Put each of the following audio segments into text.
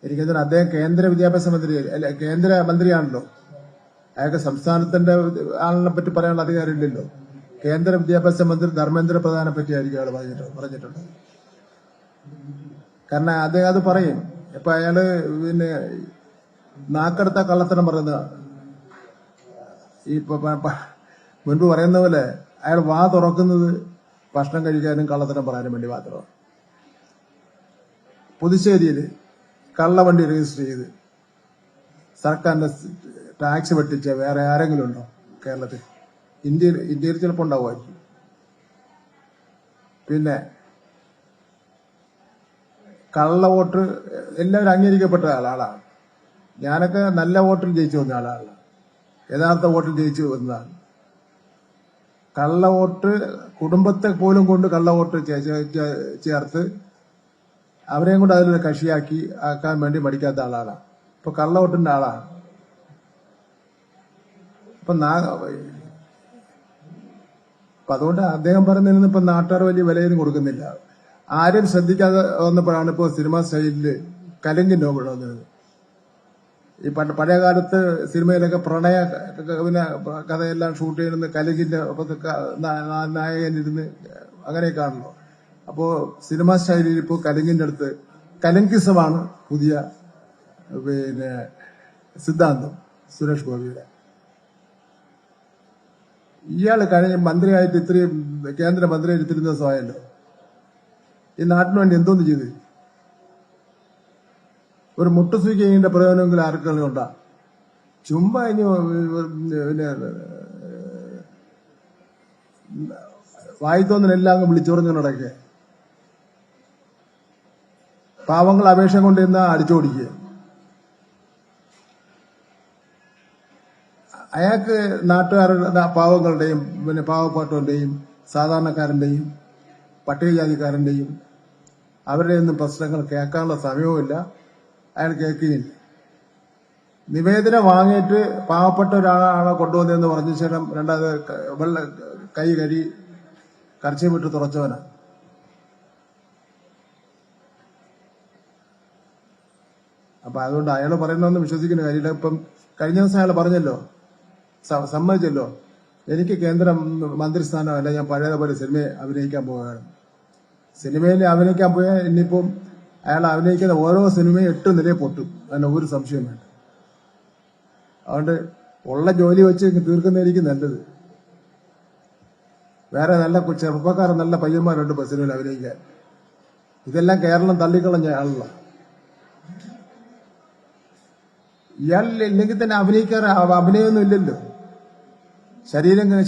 എനിക്കതിന് അദ്ദേഹം കേന്ദ്ര വിദ്യാഭ്യാസ മന്ത്രി അല്ല കേന്ദ്ര മന്ത്രിയാണല്ലോ. അയാൾക്ക് സംസ്ഥാനത്തിന്റെ ആളിനെ പറ്റി പറയാനുള്ള അധികാരമില്ലല്ലോ. കേന്ദ്ര വിദ്യാഭ്യാസ മന്ത്രി ധർമ്മേന്ദ്ര പ്രധാനെ പറ്റിയായിരിക്കും അയാൾ പറഞ്ഞിട്ടുണ്ട്. കാരണം അദ്ദേഹം അത് പറയും. ഇപ്പൊ അയാള് പിന്നെ നാക്കെടുത്ത കള്ളത്തരം പറയുന്ന ഈ മുൻപ് പറയുന്ന പോലെ അയാൾ വാ തുറക്കുന്നത് ഭക്ഷണം കഴിക്കാനും കള്ളത്തരം പറയാനും വേണ്ടി മാത്രമാണ്. പുതുശ്ശേരിയിൽ കള്ളവണ്ടി രജിസ്റ്റർ ചെയ്ത് സർക്കാരിന്റെ ടാക്സ് വെട്ടിച്ച വേറെ ആരെങ്കിലും ഉണ്ടോ കേരളത്തിൽ? ഇന്ത്യയിൽ ചിലപ്പോൾ ഉണ്ടാവുമായിരിക്കും. പിന്നെ കള്ള വോട്ട് എല്ലാവരും അംഗീകരിക്കപ്പെട്ട ആളാണ്. ഞാനൊക്കെ നല്ല വോട്ടിൽ ജയിച്ചു വന്ന ആളാണ്. യഥാർത്ഥ വോട്ടിൽ ജയിച്ചു വന്നതാണ്. കള്ള വോട്ട് കുടുംബത്തെ പോലും കൊണ്ട് കള്ള വോട്ട് ചേർത്ത് അവരെയും കൊണ്ട് അതിലൊരു കക്ഷിയാക്കി ആക്കാൻ വേണ്ടി മടിക്കാത്ത ആളാണ്. ഇപ്പൊ കള്ള വോട്ടിന്റെ ആളാണ്. അപ്പൊ അതുകൊണ്ട് അദ്ദേഹം പറയുന്നതിന് ഇപ്പൊ നാട്ടുകാർ വലിയ വിലയൊന്നും കൊടുക്കുന്നില്ല. ആരും ശ്രദ്ധിക്കാതെ വന്നപ്പോഴാണ് ഇപ്പൊ സിനിമ സ്റ്റൈലില് കലിംഗൻ നോവൽ വന്നത്. ഈ പഴയ കാലത്ത് സിനിമയിലൊക്കെ പ്രണയ പിന്നെ കഥയെല്ലാം ഷൂട്ട് ചെയ്യുന്ന കലിംഗിന്റെ നായകനിരുന്ന് അങ്ങനെയൊക്കെയാണല്ലോ. അപ്പോ സിനിമ സ്റ്റൈലിൽ ഇപ്പോൾ കലിംഗിന്റെ അടുത്ത് കലിംഗിസമാണ് പുതിയ പിന്നെ സിദ്ധാന്തം സുരേഷ് ഗോപിയുടെ. ഇയാള് കഴിഞ്ഞ മന്ത്രിയായിട്ട് ഇത്രയും കേന്ദ്രമന്ത്രിയായിട്ട് ഇത്തിരി ദിവസമായല്ലോ. ഈ നാട്ടിന് വേണ്ടി എന്തോന്ന് ചെയ്ത്? ഒരു മുട്ടുസൂചിന്റെ പ്രയോജനമെങ്കിലും ആർക്കെങ്കിലും ഉണ്ടാ? ചുമ്മാ ഇനി പിന്നെ വായിത്തോന്നിനെല്ലാം വിളിച്ചോറിഞ്ഞു നടക്കുക. പാവങ്ങൾ അപേക്ഷ കൊണ്ടിരുന്ന അടിച്ചോടിക്കുക. അയാൾക്ക് നാട്ടുകാരുടെ പാവങ്ങളുടെയും പിന്നെ പാവപ്പെട്ടവരുടെയും സാധാരണക്കാരന്റെയും പട്ടികജാതിക്കാരന്റെയും അവരുടെ ഒന്നും പ്രശ്നങ്ങൾ കേൾക്കാനുള്ള സമയവുമില്ല. അയാൾ കേൾക്കുകയില്ല. നിവേദനം വാങ്ങിയിട്ട് പാവപ്പെട്ട ഒരാളെ കൊണ്ടുവന്നെന്ന് പറഞ്ഞ ശേഷം രണ്ടാമത് കൈ കരി കർച്ചയും വിട്ട് തുറച്ചവനാണ്. അപ്പൊ അതുകൊണ്ട് അയാൾ പറയുന്നൊന്നും വിശ്വസിക്കുന്ന കാര്യമില്ല. ഇപ്പം കഴിഞ്ഞ ദിവസം അയാൾ പറഞ്ഞല്ലോ, സമ്മതിച്ചല്ലോ, എനിക്ക് കേന്ദ്ര മന്ത്രിസ്ഥാനമല്ല, ഞാൻ പഴയതുപോലെ സിനിമയെ അഭിനയിക്കാൻ പോവുകയാണ്. സിനിമയിൽ അഭിനയിക്കാൻ പോയാൽ ഇനിയിപ്പം അയാൾ അഭിനയിക്കുന്ന ഓരോ സിനിമയും 8 നിലയിൽ പൊട്ടും. അതിന് ഒരു സംശയം വേണ്ട. അതുകൊണ്ട് ഉള്ള ജോലി വെച്ച് തീർക്കുന്നതായിരിക്കും നല്ലത്. വേറെ നല്ല ചെറുപ്പക്കാർ നല്ല പയ്യന്മാരുണ്ട് സിനിമയിൽ അഭിനയിക്കാൻ. ഇതെല്ലാം കേരളം തള്ളിക്കളഞ്ഞ ആളല്ല. ഇയാളില്ലെങ്കിൽ തന്നെ അഭിനയമൊന്നും ഇല്ലല്ലോ.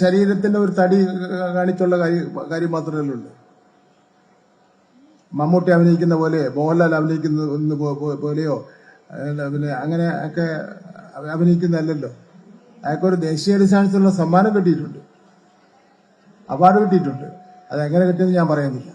ശരീരത്തിന്റെ ഒരു തടി കാണിച്ചുള്ള കാര്യം മാത്രമേ ഉള്ളൂ. മമ്മൂട്ടി അഭിനയിക്കുന്ന പോലെ, മോഹൻലാൽ അഭിനയിക്കുന്ന പോലെയോ പിന്നെ അങ്ങനെ ഒക്കെ അഭിനയിക്കുന്നതല്ലല്ലോ. അയാൾക്കൊരു ദേശീയാടിസ്ഥാനത്തിലുള്ള സമ്മാനം കിട്ടിയിട്ടുണ്ട്, അവാർഡ് കിട്ടിയിട്ടുണ്ട്. അതെങ്ങനെ കിട്ടിയെന്ന് ഞാൻ പറയുന്നില്ല.